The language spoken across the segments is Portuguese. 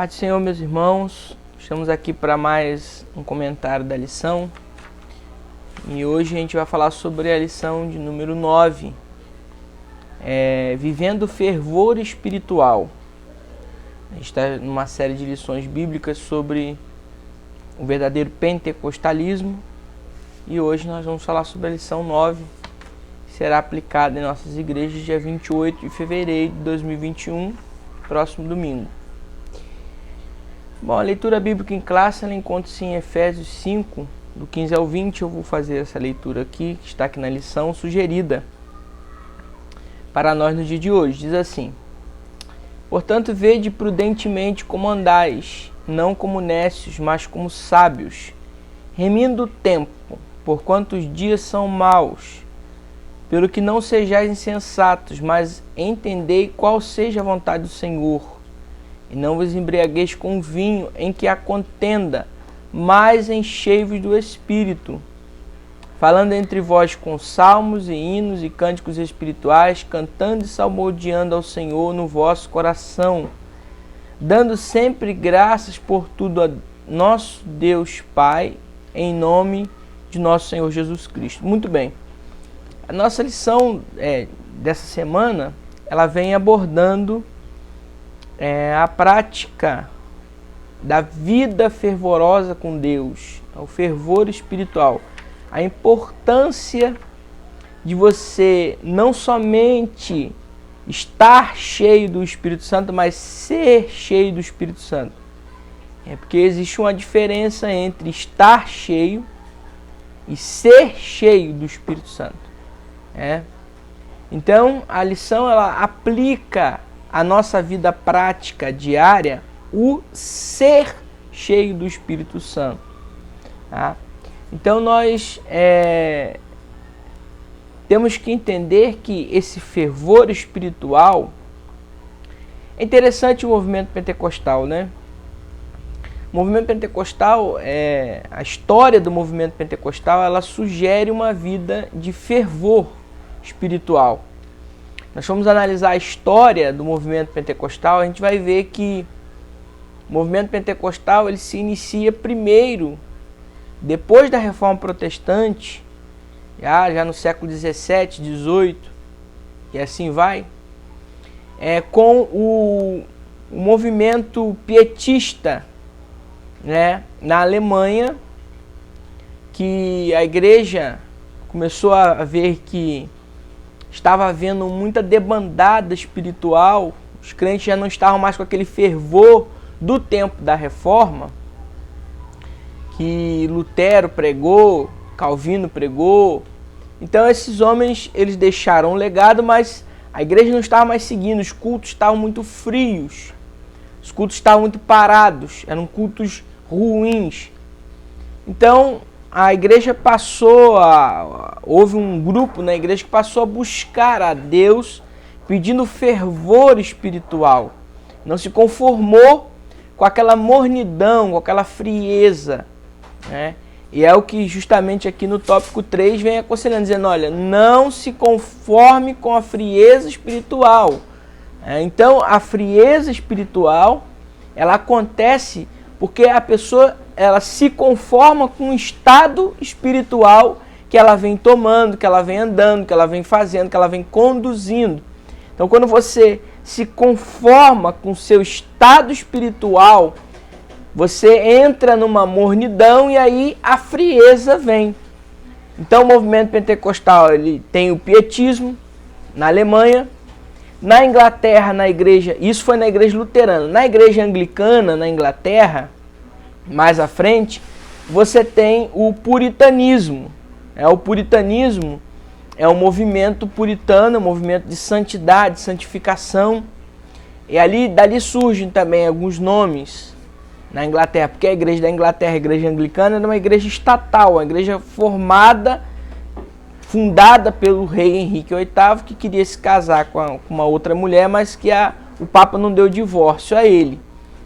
Paz do Senhor, meus irmãos, estamos aqui para mais um comentário da lição e hoje a gente vai falar sobre a lição de número 9, Vivendo o Fervor Espiritual. A gente está numa série de lições bíblicas sobre o verdadeiro pentecostalismo e hoje nós vamos falar sobre a lição 9, que será aplicada em nossas igrejas dia 28 de fevereiro de 2021, próximo domingo. Bom, a leitura bíblica em classe ela encontra-se em Efésios 5, do 15 ao 20. Eu vou fazer essa leitura aqui, que está aqui na lição sugerida para nós no dia de hoje. Diz assim: Portanto, vede prudentemente como andais, não como necios, mas como sábios, remindo o tempo, porquanto os dias são maus. Pelo que não sejais insensatos, mas entendei qual seja a vontade do Senhor. E não vos embriagueis com vinho em que há contenda, mas enchei-vos do Espírito, falando entre vós com salmos e hinos e cânticos espirituais, cantando e salmodiando ao Senhor no vosso coração, dando sempre graças por tudo a nosso Deus Pai, em nome de nosso Senhor Jesus Cristo. Muito bem. A nossa lição dessa semana, ela vem abordando a prática da vida fervorosa com Deus, o fervor espiritual, a importância de você não somente estar cheio do Espírito Santo, mas ser cheio do Espírito Santo. Porque existe uma diferença entre estar cheio e ser cheio do Espírito Santo. Então, a lição ela aplica a nossa vida prática diária, o ser cheio do Espírito Santo. Tá? Então nós temos que entender que esse fervor espiritual é interessante. O movimento pentecostal, né? O movimento pentecostal, a história do movimento pentecostal, ela sugere uma vida de fervor espiritual. Nós vamos analisar a história do movimento pentecostal, a gente vai ver que o movimento pentecostal ele se inicia primeiro, depois da Reforma Protestante, já no século 17, 18, e assim vai, com o movimento pietista, né, na Alemanha, que a igreja começou a ver que estava havendo muita debandada espiritual, os crentes já não estavam mais com aquele fervor do tempo da Reforma, que Lutero pregou, Calvino pregou. Então esses homens, eles deixaram um legado, mas a igreja não estava mais seguindo, os cultos estavam muito frios, os cultos estavam muito parados, eram cultos ruins. Então a igreja houve um grupo na igreja que passou a buscar a Deus pedindo fervor espiritual. Não se conformou com aquela mornidão, com aquela frieza, né? E é o que justamente aqui no tópico 3 vem aconselhando, dizendo, olha, não se conforme com a frieza espiritual. Então a frieza espiritual, ela acontece porque a pessoa ela se conforma com o estado espiritual que ela vem tomando, que ela vem andando, que ela vem fazendo, que ela vem conduzindo. Então, quando você se conforma com o seu estado espiritual, você entra numa mornidão e aí a frieza vem. Então, o movimento pentecostal ele tem o pietismo na Alemanha, na Inglaterra, na igreja, isso foi na igreja luterana, na igreja anglicana, na Inglaterra, mais à frente, você tem o puritanismo. O puritanismo é um movimento puritano, um movimento de santidade, santificação. E dali surgem também alguns nomes na Inglaterra, porque a igreja da Inglaterra, a igreja anglicana, era uma igreja estatal, uma igreja fundada pelo rei Henrique VIII, que queria se casar com uma outra mulher, mas que o Papa não deu divórcio a ele.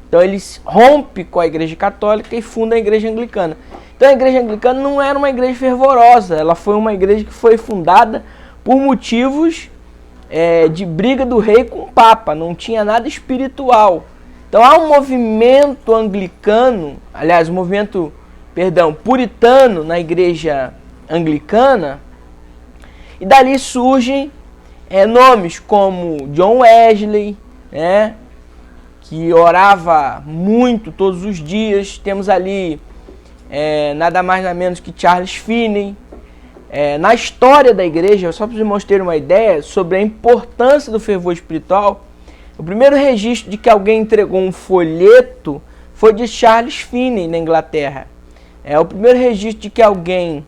Então ele rompe com a igreja católica e funda a igreja anglicana. Então a igreja anglicana não era uma igreja fervorosa, ela foi uma igreja que foi fundada por motivos de briga do rei com o Papa, não tinha nada espiritual. Então há um movimento anglicano, aliás, um movimento, puritano na igreja anglicana, e dali surgem nomes como John Wesley, né, que orava muito todos os dias. Temos ali nada mais nada menos que Charles Finney. Na história da igreja, só para vocês mostrarem uma ideia sobre a importância do fervor espiritual, o primeiro registro de que alguém entregou um folheto foi de Charles Finney, na Inglaterra. O primeiro registro de que alguém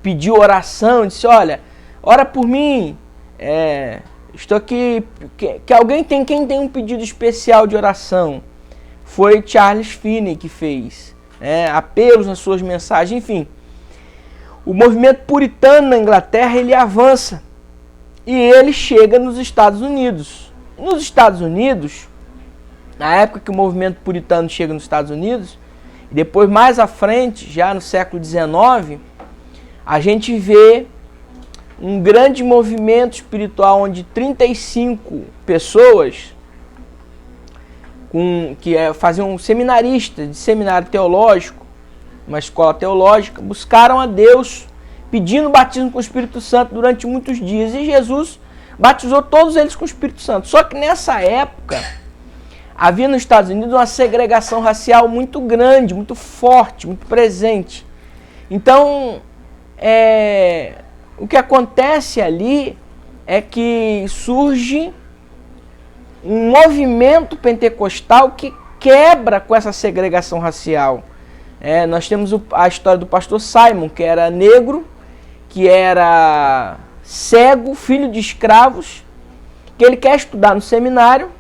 pediu oração, disse, olha, ora por mim, estou aqui, quem tem um pedido especial de oração, foi Charles Finney que fez, apelos nas suas mensagens, enfim. O movimento puritano na Inglaterra, ele avança e ele chega nos Estados Unidos. Nos Estados Unidos, na época que o movimento puritano chega nos Estados Unidos, e depois mais à frente, já no século XIX, a gente vê um grande movimento espiritual onde 35 pessoas faziam seminaristas de seminário teológico, uma escola teológica, buscaram a Deus pedindo batismo com o Espírito Santo durante muitos dias. E Jesus batizou todos eles com o Espírito Santo. Só que nessa época, havia nos Estados Unidos uma segregação racial muito grande, muito forte, muito presente. Então, o que acontece ali é que surge um movimento pentecostal que quebra com essa segregação racial. Nós temos a história do pastor Simon, que era negro, que era cego, filho de escravos, que ele quer estudar no seminário,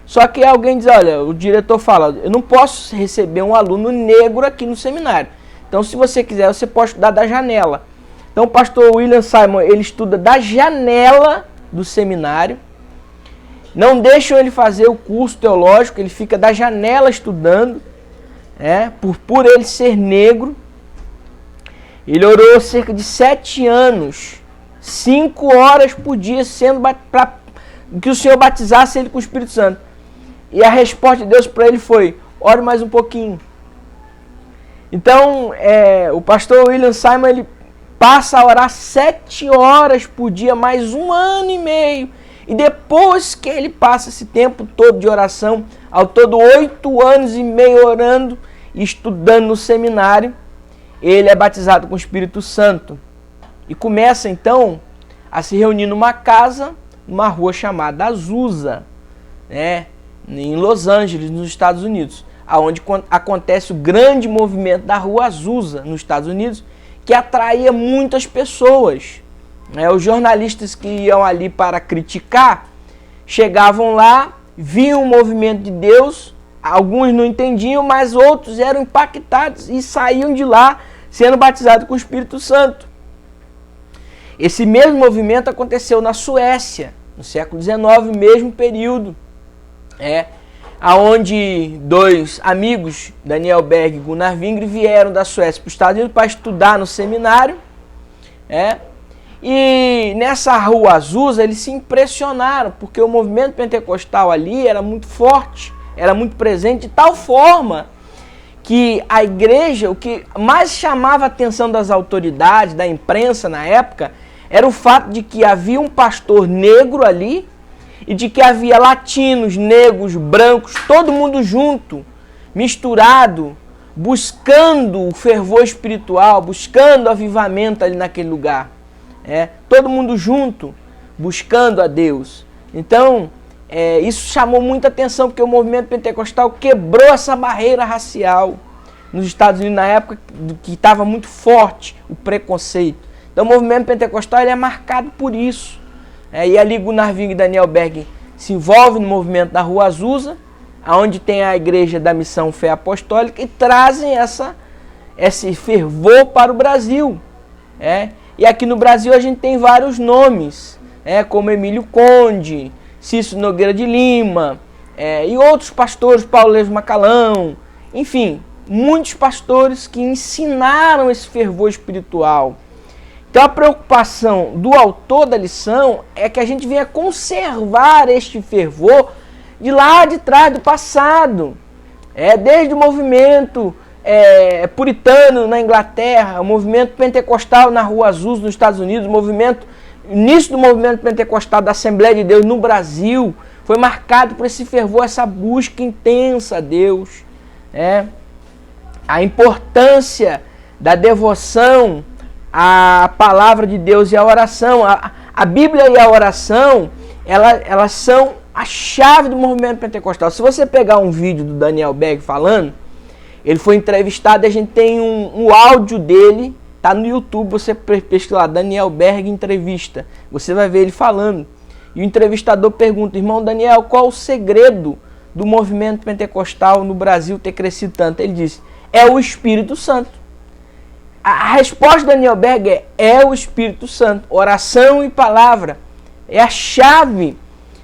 só que alguém diz, olha, o diretor fala, eu não posso receber um aluno negro aqui no seminário. Então, se você quiser, você pode estudar da janela. Então, o pastor William Simon, ele estuda da janela do seminário, não deixam ele fazer o curso teológico, ele fica da janela estudando, por ele ser negro. Ele orou cerca de 7 anos, 5 horas por dia, para que o Senhor batizasse ele com o Espírito Santo. E a resposta de Deus para ele foi, ore mais um pouquinho. Então, o pastor William Simon, ele passa a orar 7 horas por dia, mais 1 ano e meio. E depois que ele passa esse tempo todo de oração, ao todo 8 anos e meio orando e estudando no seminário, ele é batizado com o Espírito Santo. E começa então a se reunir numa casa, numa rua chamada Azusa, em Los Angeles, nos Estados Unidos, onde acontece o grande movimento da Rua Azusa, nos Estados Unidos, que atraía muitas pessoas. Os jornalistas que iam ali para criticar, chegavam lá, viam o movimento de Deus, alguns não entendiam, mas outros eram impactados e saíam de lá sendo batizados com o Espírito Santo. Esse mesmo movimento aconteceu na Suécia, no século XIX, mesmo período, aonde 2 amigos, Daniel Berg e Gunnar Wingre, vieram da Suécia para os Estados Unidos para estudar no seminário, e nessa Rua Azusa eles se impressionaram, porque o movimento pentecostal ali era muito forte, era muito presente, de tal forma que a igreja, o que mais chamava a atenção das autoridades, da imprensa na época, era o fato de que havia um pastor negro ali, e de que havia latinos, negros, brancos, todo mundo junto, misturado, buscando o fervor espiritual, buscando o avivamento ali naquele lugar. Todo mundo junto, buscando a Deus. Então, isso chamou muita atenção, porque o movimento pentecostal quebrou essa barreira racial nos Estados Unidos, na época que estava muito forte o preconceito. Então, o movimento pentecostal ele é marcado por isso. E ali Gunnar Wingre e Daniel Berg se envolvem no movimento da Rua Azusa, onde tem a igreja da Missão Fé Apostólica, e trazem esse fervor para o Brasil. E aqui no Brasil a gente tem vários nomes, como Emílio Conde, Cícero Nogueira de Lima, e outros pastores, Paulo Leves Macalão, enfim, muitos pastores que ensinaram esse fervor espiritual. Então a preocupação do autor da lição é que a gente venha conservar este fervor de lá de trás, do passado. Desde o movimento puritano na Inglaterra, o movimento pentecostal na Rua Azul nos Estados Unidos, início do movimento pentecostal da Assembleia de Deus no Brasil, foi marcado por esse fervor, essa busca intensa a Deus. A importância da devoção à palavra de Deus e à oração. A Bíblia e a oração, elas são a chave do movimento pentecostal. Se você pegar um vídeo do Daniel Berg falando, ele foi entrevistado, a gente tem um áudio dele, tá no YouTube, você pesquisa lá, Daniel Berg entrevista, você vai ver ele falando. E o entrevistador pergunta, irmão Daniel, qual o segredo do movimento pentecostal no Brasil ter crescido tanto? Ele disse, é o Espírito Santo. A resposta de Daniel Berg é o Espírito Santo. Oração e palavra é a chave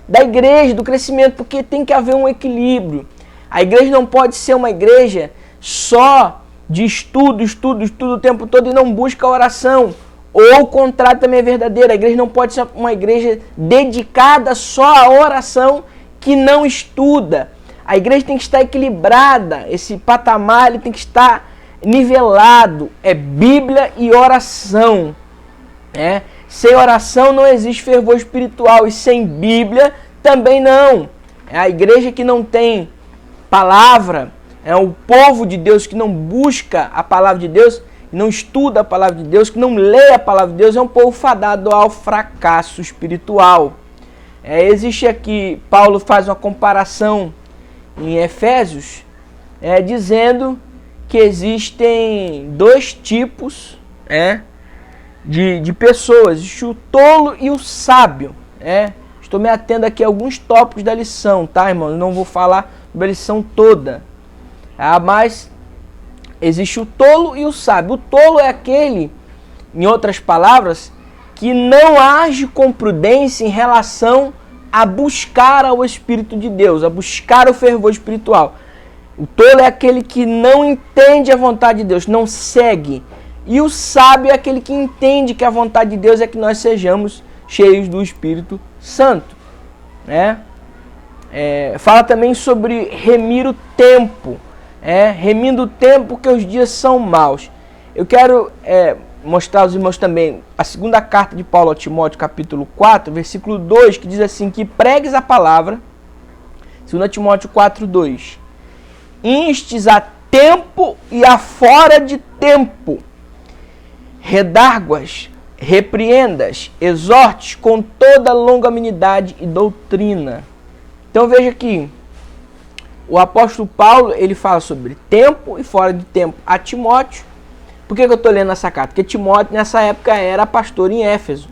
da igreja, do crescimento, porque tem que haver um equilíbrio. A igreja não pode ser uma igreja só de estudo o tempo todo e não busca a oração. Ou o contrário também é verdadeiro. A igreja não pode ser uma igreja dedicada só à oração que não estuda. A igreja tem que estar equilibrada. Esse patamar ele tem que estar nivelado. É Bíblia e oração. Sem oração não existe fervor espiritual. E sem Bíblia também não. A igreja que não tem palavra, o povo de Deus que não busca a palavra de Deus, não estuda a palavra de Deus, que não lê a palavra de Deus, é um povo fadado ao fracasso espiritual. Existe aqui, Paulo faz uma comparação em Efésios, dizendo que existem dois tipos de pessoas, existe o tolo e o sábio. Estou me atendo aqui a alguns tópicos da lição, tá, irmão? Eu não vou falar sobre a lição toda. Mas existe o tolo e o sábio. O tolo é aquele, em outras palavras, que não age com prudência em relação a buscar ao Espírito de Deus, a buscar o fervor espiritual. O tolo é aquele que não entende a vontade de Deus, não segue. E o sábio é aquele que entende que a vontade de Deus é que nós sejamos cheios do Espírito Santo. Fala também sobre remir o tempo. Remindo o tempo que os dias são maus. Eu quero mostrar aos irmãos também a segunda carta de Paulo a Timóteo, capítulo 4, versículo 2, que diz assim, que pregues a palavra, 2 Timóteo 4, 2, instes a tempo e a fora de tempo, redarguas, repreendas, exortes com toda longanimidade e doutrina. Então veja aqui, o apóstolo Paulo, ele fala sobre tempo e fora de tempo a Timóteo. Por que eu estou lendo essa carta? Porque Timóteo, nessa época, era pastor em Éfeso.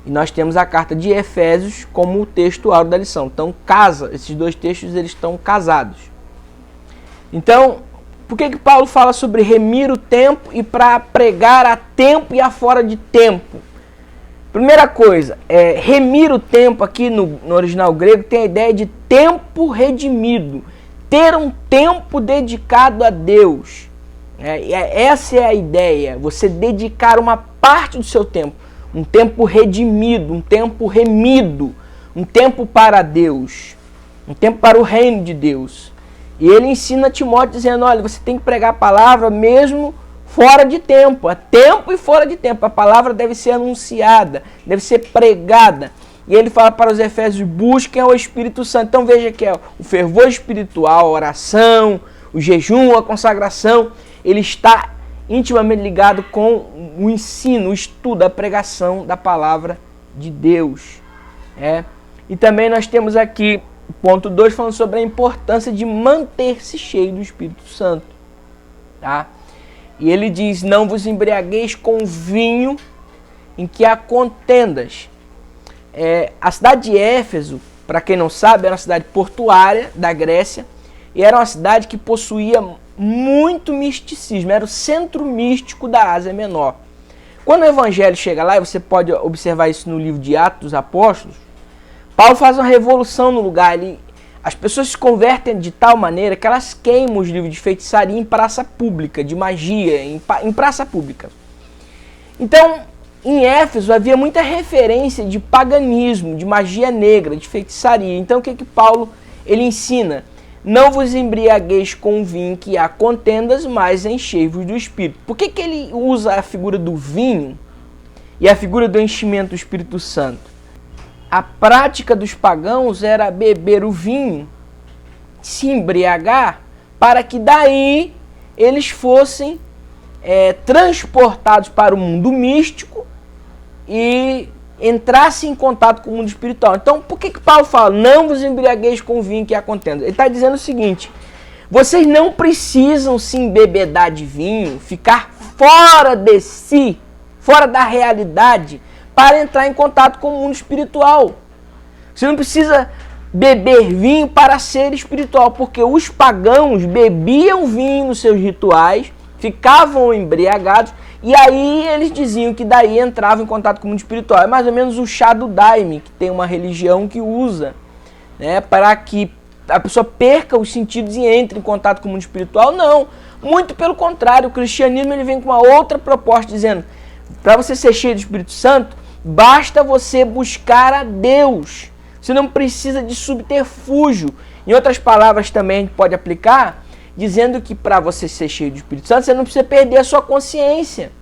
E nós temos a carta de Efésios como o texto áureo da lição. Então, esses dois textos eles estão casados. Então, por que Paulo fala sobre remir o tempo e para pregar a tempo e a fora de tempo? Primeira coisa, remir o tempo aqui no original grego tem a ideia de tempo redimido. Ter um tempo dedicado a Deus. Essa é a ideia, você dedicar uma parte do seu tempo. Um tempo redimido, um tempo remido, um tempo para Deus. Um tempo para o reino de Deus. E ele ensina Timóteo dizendo, olha, você tem que pregar a palavra mesmo fora de tempo. A tempo e fora de tempo. A palavra deve ser anunciada, deve ser pregada. E ele fala para os Efésios, busquem ao Espírito Santo. Então veja que o fervor espiritual, a oração, o jejum, a consagração, ele está intimamente ligado com o ensino, o estudo, a pregação da palavra de Deus. E também nós temos aqui o ponto 2 falando sobre a importância de manter-se cheio do Espírito Santo. E ele diz, não vos embriagueis com vinho em que há contendas. A cidade de Éfeso, para quem não sabe, era uma cidade portuária da Grécia e era uma cidade que possuía muito misticismo, era o centro místico da Ásia Menor. Quando o evangelho chega lá, e você pode observar isso no livro de Atos dos Apóstolos, Paulo faz uma revolução no lugar ali. As pessoas se convertem de tal maneira que elas queimam os livros de feitiçaria em praça pública, de magia, em praça pública. Então, em Éfeso havia muita referência de paganismo, de magia negra, de feitiçaria. Então o que Paulo ele ensina: não vos embriagueis com vinho que há contendas, mas enchei-vos do Espírito. Por que ele usa a figura do vinho e a figura do enchimento do Espírito Santo? A prática dos pagãos era beber o vinho, se embriagar, para que daí eles fossem transportados para o mundo místico e entrassem em contato com o mundo espiritual. Então, por que Paulo fala, não vos embriagueis com o vinho que há contenda? Ele está dizendo o seguinte: vocês não precisam se embebedar de vinho, ficar fora de si, fora da realidade, para entrar em contato com o mundo espiritual. Você não precisa beber vinho para ser espiritual, porque os pagãos bebiam vinho nos seus rituais, ficavam embriagados, e aí eles diziam que daí entravam em contato com o mundo espiritual. É mais ou menos o chá do daime, que tem uma religião que usa, né, para que a pessoa perca os sentidos e entre em contato com o mundo espiritual. Não, muito pelo contrário, o cristianismo ele vem com uma outra proposta, dizendo, para você ser cheio do Espírito Santo, basta você buscar a Deus. Você não precisa de subterfúgio. Em outras palavras também a gente pode aplicar, dizendo que para você ser cheio do Espírito Santo, você não precisa perder a sua consciência.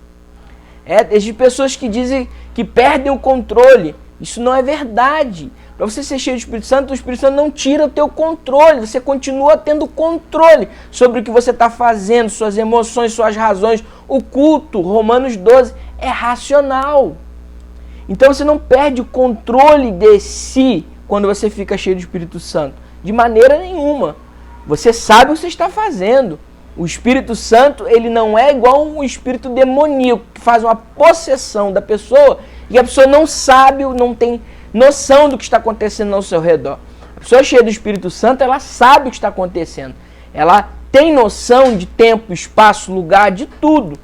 Existem pessoas que dizem que perdem o controle. Isso não é verdade. Para você ser cheio do Espírito Santo, o Espírito Santo não tira o teu controle. Você continua tendo controle sobre o que você está fazendo, suas emoções, suas razões. O culto, Romanos 12, é racional. Então você não perde o controle de si quando você fica cheio do Espírito Santo. De maneira nenhuma. Você sabe o que você está fazendo. O Espírito Santo, ele não é igual um espírito demoníaco que faz uma possessão da pessoa e a pessoa não sabe, não tem noção do que está acontecendo ao seu redor. A pessoa cheia do Espírito Santo, ela sabe o que está acontecendo. Ela tem noção de tempo, espaço, lugar, de tudo.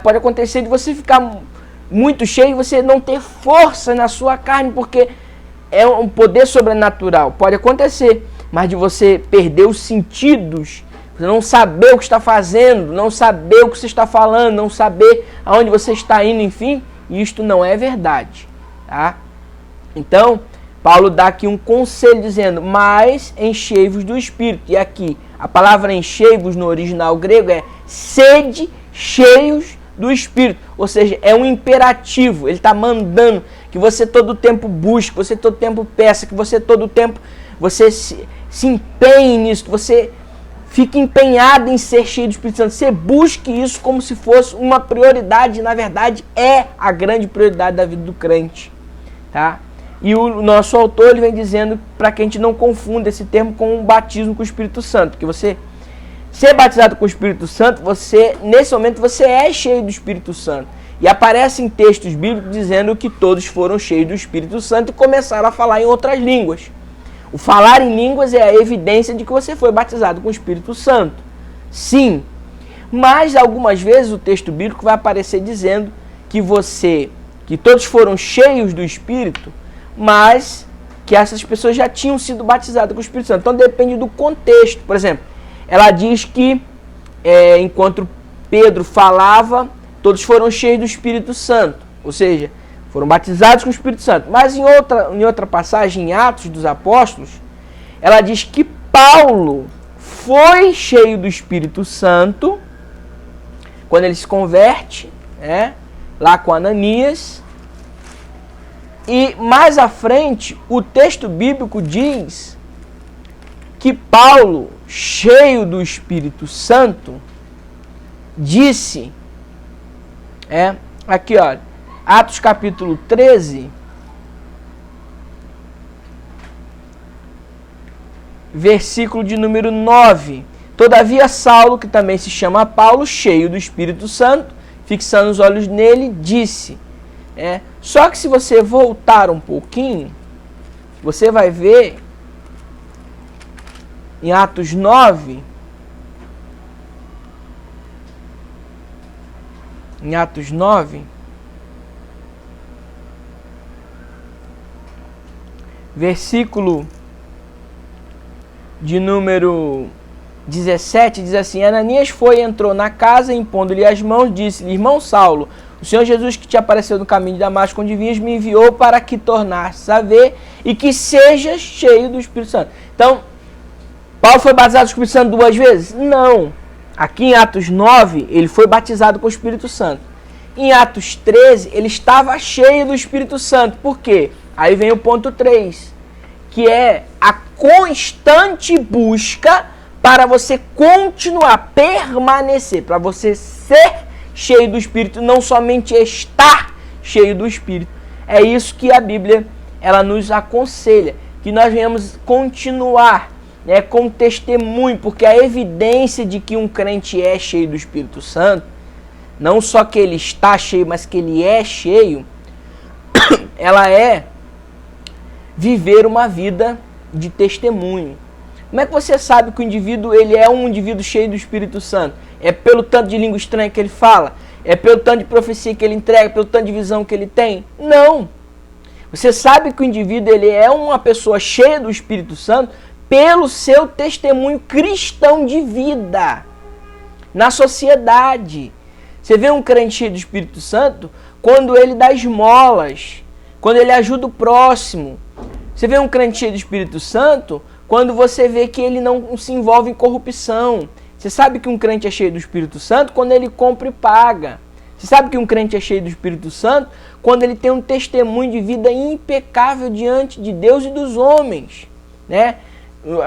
Pode acontecer de você ficar muito cheio e você não ter força na sua carne, porque é um poder sobrenatural. Pode acontecer, mas de você perder os sentidos, você não saber o que está fazendo, não saber o que você está falando, não saber aonde você está indo, enfim, isto não é verdade, tá? Então, Paulo dá aqui um conselho dizendo, mas enchei-vos do Espírito. E aqui, a palavra enchei-vos no original grego é sede cheios do Espírito. Ou seja, é um imperativo. Ele está mandando que você todo o tempo busque, que você todo o tempo peça, que você todo o tempo você se empenhe nisso, que você fique empenhado em ser cheio do Espírito Santo. Você busque isso como se fosse uma prioridade. Na verdade, é a grande prioridade da vida do crente, tá? E o nosso autor ele vem dizendo para que a gente não confunda esse termo com o batismo com o Espírito Santo. Porque você ser batizado com o Espírito Santo, nesse momento você é cheio do Espírito Santo. E aparece em textos bíblicos dizendo que todos foram cheios do Espírito Santo e começaram a falar em outras línguas. O falar em línguas é a evidência de que você foi batizado com o Espírito Santo. Sim, mas algumas vezes o texto bíblico vai aparecer dizendo que todos foram cheios do Espírito, mas que essas pessoas já tinham sido batizadas com o Espírito Santo. Então depende do contexto. Por exemplo, ela diz que enquanto Pedro falava, todos foram cheios do Espírito Santo. Ou seja, foram batizados com o Espírito Santo. Mas em outra passagem, em Atos dos Apóstolos, ela diz que Paulo foi cheio do Espírito Santo quando ele se converte, lá com Ananias. E mais à frente, o texto bíblico diz que Paulo, cheio do Espírito Santo, disse, aqui olha, Atos capítulo 13, versículo de número 9. Todavia Saulo, que também se chama Paulo, cheio do Espírito Santo, fixando os olhos nele, disse... Só que se você voltar um pouquinho, você vai ver em Atos 9, versículo de número 17, diz assim, Ananias foi e entrou na casa, impondo-lhe as mãos, disse-lhe, irmão Saulo, o Senhor Jesus que te apareceu no caminho de Damasco, onde vinhas, me enviou para que tornasses a ver e que sejas cheio do Espírito Santo. Então, Paulo foi batizado com o Espírito Santo 2 vezes? Não. Aqui em Atos 9, ele foi batizado com o Espírito Santo. Em Atos 13, ele estava cheio do Espírito Santo. Por quê? Aí vem o ponto 3, que é a constante busca para você continuar, permanecer, para você ser cheio do Espírito, não somente estar cheio do Espírito. É isso que a Bíblia ela nos aconselha, que nós venhamos continuar, né, com testemunho, porque a evidência de que um crente é cheio do Espírito Santo, não só que ele está cheio, mas que ele é cheio, ela é viver uma vida de testemunho. Como é que você sabe que o indivíduo ele é um indivíduo cheio do Espírito Santo? É pelo tanto de língua estranha que ele fala? É pelo tanto de profecia que ele entrega? Pelo tanto de visão que ele tem? Não! Você sabe que o indivíduo ele é uma pessoa cheia do Espírito Santo pelo seu testemunho cristão de vida na sociedade. Você vê um crente cheio do Espírito Santo quando ele dá esmolas, quando ele ajuda o próximo. Você vê um crente cheio do Espírito Santo quando você vê que ele não se envolve em corrupção. Você sabe que um crente é cheio do Espírito Santo quando ele compra e paga. Você sabe que um crente é cheio do Espírito Santo quando ele tem um testemunho de vida impecável diante de Deus e dos homens, né?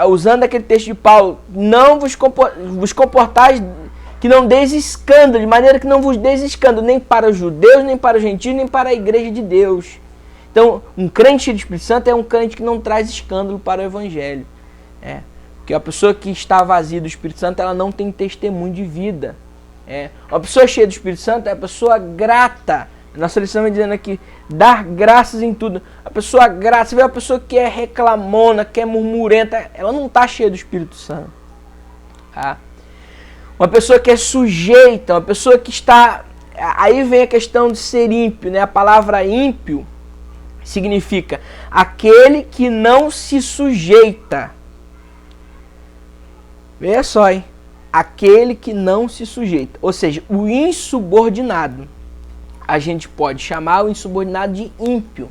Usando aquele texto de Paulo, não vos comportais que não deis escândalo, de maneira que não vos deis escândalo, nem para os judeus, nem para os gentios, nem para a igreja de Deus. Então, um crente cheio do Espírito Santo é um crente que não traz escândalo para o Evangelho. Porque a pessoa que está vazia do Espírito Santo, ela não tem testemunho de vida. Uma pessoa cheia do Espírito Santo é a pessoa grata. Nossa lição vai dizendo aqui, dar graças em tudo. A pessoa grata, você vê uma pessoa que é reclamona, que é murmurenta, ela não está cheia do Espírito Santo. Tá? Uma pessoa que é sujeita, uma pessoa que está... Aí vem a questão de ser ímpio, né? A palavra ímpio significa aquele que não se sujeita. Veja só, hein? Aquele que não se sujeita. Ou seja, o insubordinado. A gente pode chamar o insubordinado de ímpio.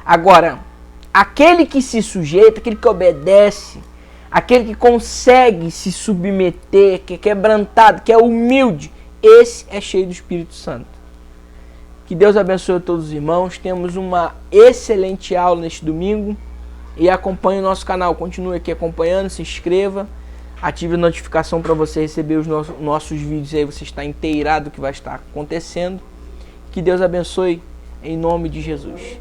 Agora, aquele que se sujeita, aquele que obedece, aquele que consegue se submeter, que é quebrantado, que é humilde, esse é cheio do Espírito Santo. Que Deus abençoe a todos os irmãos. Temos uma excelente aula neste domingo. E acompanhe o nosso canal. Continue aqui acompanhando, se inscreva. Ative a notificação para você receber os nossos vídeos. Aí você está inteirado do que vai estar acontecendo. Que Deus abençoe em nome de Jesus.